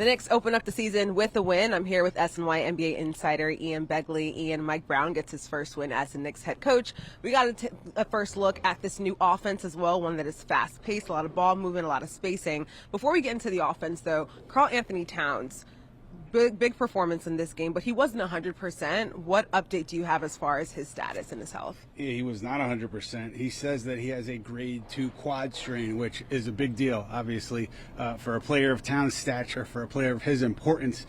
The Knicks open up the season with a win. I'm here with SNY NBA insider Ian Begley. Ian, Mike Brown gets his first win as the Knicks head coach. We got a first look at this new offense as well, one that is fast-paced, a lot of ball movement, a lot of spacing. Before we get into the offense, though, Karl-Anthony Towns, big performance in this game, but he wasn't 100%. What update do you have as far as his status and his health? Yeah, he was not 100%. He says that he has a grade 2 quad strain, which is a big deal, obviously, for a player of Towns' stature, for a player of his importance.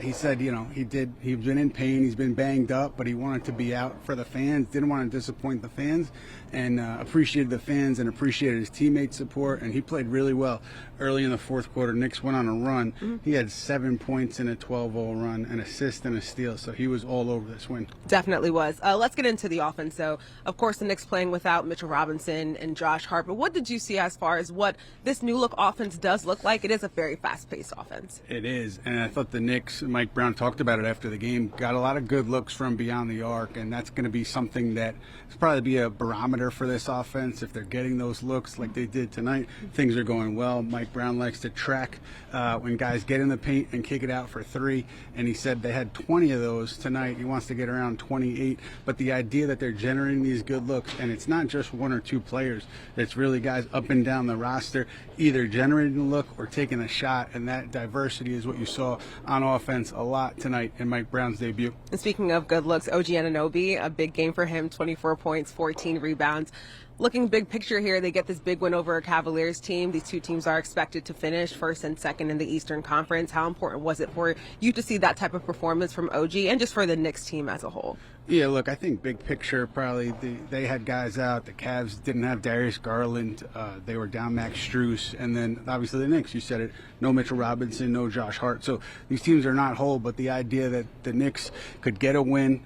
He said, he's been in pain, he's been banged up, but he wanted to be out for the fans, didn't want to disappoint the fans, and appreciated the fans and appreciated his teammates' support, and he played really well. Early in the fourth quarter, Knicks went on a run. He had 7 points in a 12-0 run, an assist and a steal, so he was all over this win. Definitely was. Let's get into the offense, though. Of course, the Knicks playing without Mitchell Robinson and Josh Hart, but what did you see as far as what this new look offense does look like? It is a very fast-paced offense. It is, and I thought the Knicks, Mike Brown talked about it after the game, got a lot of good looks from beyond the arc, and that's going to be something that is probably be a barometer for this offense. If they're getting those looks like they did tonight, things are going well. Mike Brown likes to track when guys get in the paint and kick it out for three, and he said they had 20 of those tonight. He wants to get around 28, but the idea that they're generating these good looks, and it's not just one or two players, it's really guys up and down the roster either generating a look or taking a shot, and that diversity is what you saw on offense a lot tonight in Mike Brown's debut. And speaking of good looks, OG Anunoby, a big game for him, 24 points, 14 rebounds. Looking big picture here, they get this big win over a Cavaliers team. These two teams are expected to finish first and second in the Eastern Conference. How important was it for you to see that type of performance from OG and just for the Knicks team as a whole? Yeah, look, I think big picture, probably they had guys out. The Cavs didn't have Darius Garland. They were down Max Strus. And then, obviously, the Knicks, you said it, no Mitchell Robinson, no Josh Hart. So these teams are not whole, but the idea that the Knicks could get a win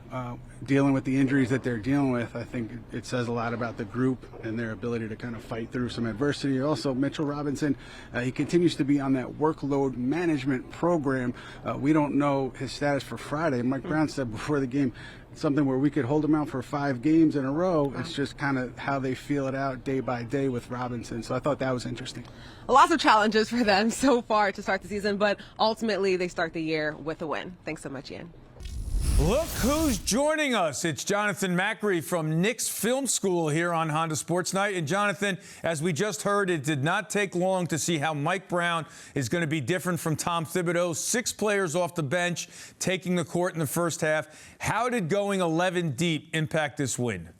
dealing with the injuries that they're dealing with, I think it says a lot about the group and their ability to kind of fight through some adversity. Also, Mitchell Robinson, he continues to be on that workload management program. We don't know his status for Friday. Mike Brown said before the game, something where we could hold him out for 5 games in a row. It's just kind of how they feel it out day by day with Robinson. So I thought that was interesting. Lots of challenges for them so far to start the season, but ultimately they start the year with a win. Thanks so much, Ian. Look who's joining us. It's Jonathan Macri from Knicks Film School here on Honda Sports Night. And Jonathan, as we just heard, it did not take long to see how Mike Brown is going to be different from Tom Thibodeau. 6 players off the bench taking the court in the first half. How did going 11 deep impact this win?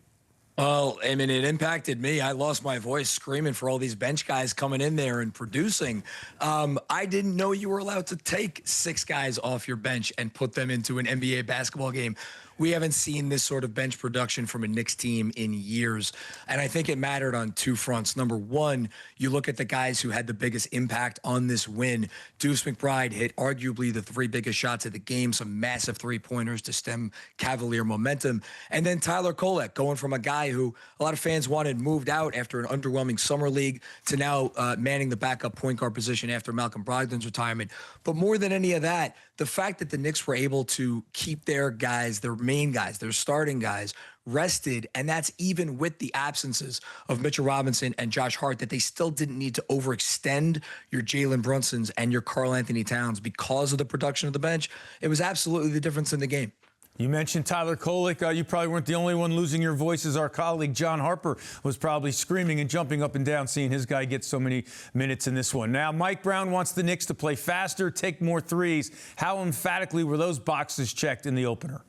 Well, I mean, it impacted me. I lost my voice screaming for all these bench guys coming in there and producing. I didn't know you were allowed to take 6 guys off your bench and put them into an NBA basketball game. We haven't seen this sort of bench production from a Knicks team in years. And I think it mattered on 2 fronts. Number one, you look at the guys who had the biggest impact on this win. Deuce McBride hit arguably the 3 biggest shots of the game, some massive 3-pointers to stem Cavalier momentum. And then Tyler Kolek, going from a guy who a lot of fans wanted moved out after an underwhelming summer league to now manning the backup point guard position after Malcolm Brogdon's retirement. But more than any of that, the fact that the Knicks were able to keep their guys, their main guys, their starting guys, rested, and that's even with the absences of Mitchell Robinson and Josh Hart, that they still didn't need to overextend your Jalen Brunsons and your Karl-Anthony Towns because of the production of the bench. It was absolutely the difference in the game. You mentioned Tyler Kolek. You probably weren't the only one losing your voice, as our colleague John Harper was probably screaming and jumping up and down seeing his guy get so many minutes in this one. Now, Mike Brown wants the Knicks to play faster, take more threes. How emphatically were those boxes checked in the opener?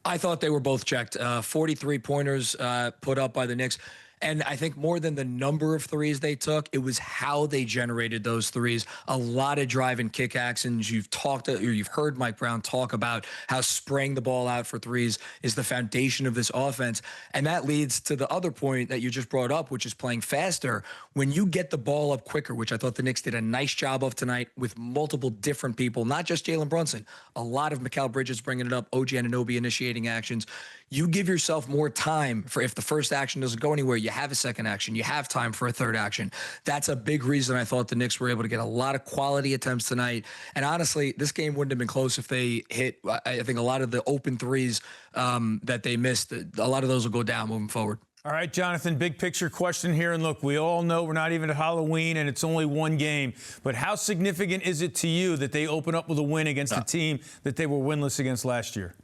I thought they were both checked. 43 pointers put up by the Knicks. And I think more than the number of threes they took, it was how they generated those threes. A lot of drive and kick actions. You've heard Mike Brown talk about how spraying the ball out for threes is the foundation of this offense. And that leads to the other point that you just brought up, which is playing faster. When you get the ball up quicker, which I thought the Knicks did a nice job of tonight with multiple different people, not just Jalen Brunson, a lot of Mikal Bridges bringing it up, OG Anunoby initiating actions. You give yourself more time for, if the first action doesn't go anywhere, you have a second action, you have time for a third action. That's a big reason I thought the Knicks were able to get a lot of quality attempts tonight. And honestly, this game wouldn't have been close if they hit, I think, a lot of the open threes that they missed. A lot of those will go down moving forward. All right, Jonathan, big picture question here. And look, we all know we're not even at Halloween and it's only one game. But how significant is it to you that they open up with a win against a team that they were winless against last year?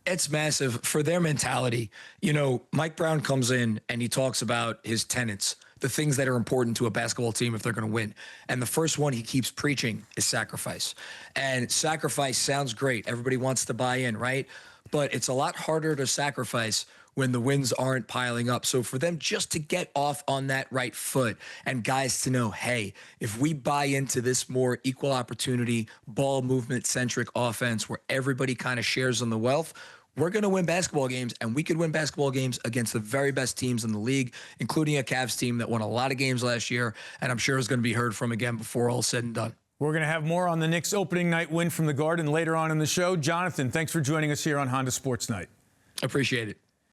It's massive for their mentality. You know, Mike Brown comes in and he talks about his tenets, the things that are important to a basketball team if they're going to win. And the first one he keeps preaching is sacrifice. And sacrifice sounds great. Everybody wants to buy in, right? But it's a lot harder to sacrifice when the wins aren't piling up. So for them just to get off on that right foot and guys to know, hey, if we buy into this more equal opportunity, ball movement centric offense where everybody kind of shares on the wealth, we're going to win basketball games, and we could win basketball games against the very best teams in the league, including a Cavs team that won a lot of games last year, and I'm sure is going to be heard from again before all said and done. We're going to have more on the Knicks opening night win from the Garden later on in the show. Jonathan, thanks for joining us here on Honda Sports Night. Appreciate it.